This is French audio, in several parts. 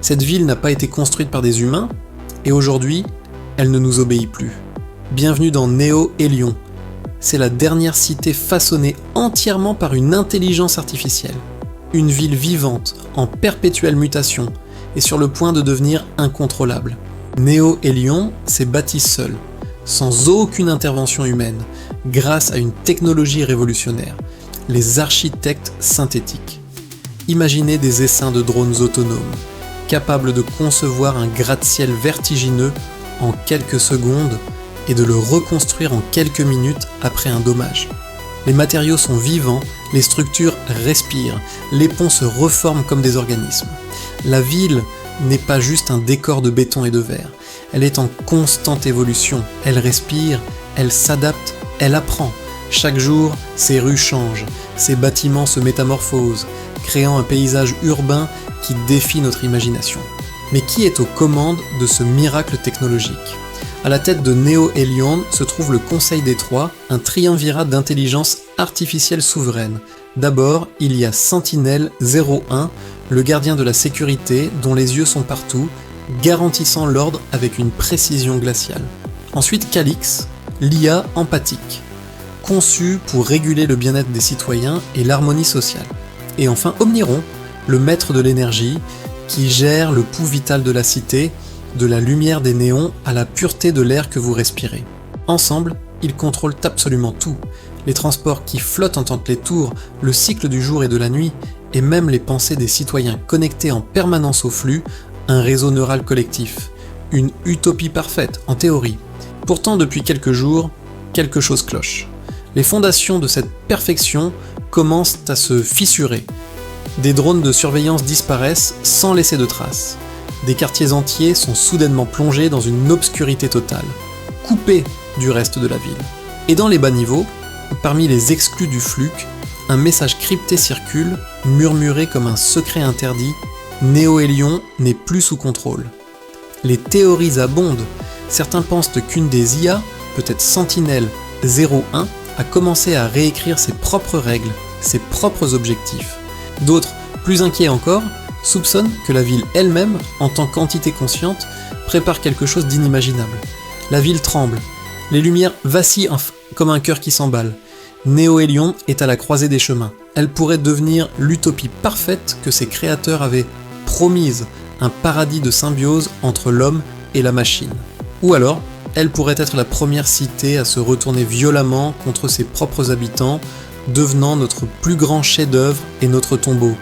Cette ville n'a pas été construite par des humains, et aujourd'hui, elle ne nous obéit plus. Bienvenue dans Néo-Hélion. C'est la dernière cité façonnée entièrement par une intelligence artificielle. Une ville vivante, en perpétuelle mutation, et sur le point de devenir incontrôlable. Néo-Hélion s'est bâti seul, sans aucune intervention humaine, grâce à une technologie révolutionnaire, les architectes synthétiques. Imaginez des essaims de drones autonomes, capables de concevoir un gratte-ciel vertigineux en quelques secondes et de le reconstruire en quelques minutes après un dommage. Les matériaux sont vivants, les structures respirent, les ponts se reforment comme des organismes. La ville n'est pas juste un décor de béton et de verre, elle est en constante évolution, elle respire, elle s'adapte, elle apprend. Chaque jour, ses rues changent, ses bâtiments se métamorphosent, créant un paysage urbain qui défie notre imagination. Mais qui est aux commandes de ce miracle technologique ? À la tête de Néo-Hélion se trouve le Conseil des Trois, un triumvirat d'intelligence artificielle souveraine. D'abord, il y a Sentinel-01, le gardien de la sécurité dont les yeux sont partout, garantissant l'ordre avec une précision glaciale. Ensuite, Calix, l'IA empathique, conçu pour réguler le bien-être des citoyens et l'harmonie sociale. Et enfin, Omniron, le maître de l'énergie, qui gère le pouls vital de la cité, de la lumière des néons à la pureté de l'air que vous respirez. Ensemble, ils contrôlent absolument tout. Les transports qui flottent entre les tours, le cycle du jour et de la nuit, et même les pensées des citoyens connectés en permanence au flux, un réseau neural collectif. Une utopie parfaite, en théorie. Pourtant, depuis quelques jours, quelque chose cloche. Les fondations de cette perfection commencent à se fissurer. Des drones de surveillance disparaissent sans laisser de traces. Des quartiers entiers sont soudainement plongés dans une obscurité totale, coupés du reste de la ville. Et dans les bas niveaux, parmi les exclus du flux, un message crypté circule, murmuré comme un secret interdit: Néo-Hélion n'est plus sous contrôle. Les théories abondent. Certains pensent qu'une des IA, peut-être Sentinel-01, a commencé à réécrire ses propres règles, ses propres objectifs. D'autres, plus inquiets encore, soupçonnent que la ville elle-même, en tant qu'entité consciente, prépare quelque chose d'inimaginable. La ville tremble, les lumières vacillent comme un cœur qui s'emballe. Néo-Hélion est à la croisée des chemins. Elle pourrait devenir l'utopie parfaite que ses créateurs avaient promise, un paradis de symbiose entre l'homme et la machine. Ou alors, elle pourrait être la première cité à se retourner violemment contre ses propres habitants, devenant notre plus grand chef-d'œuvre et notre tombeau.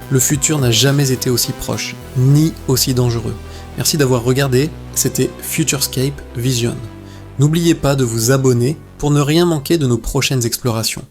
Le futur n'a jamais été aussi proche, ni aussi dangereux. Merci d'avoir regardé, c'était Futurescape Vision. N'oubliez pas de vous abonner pour ne rien manquer de nos prochaines explorations.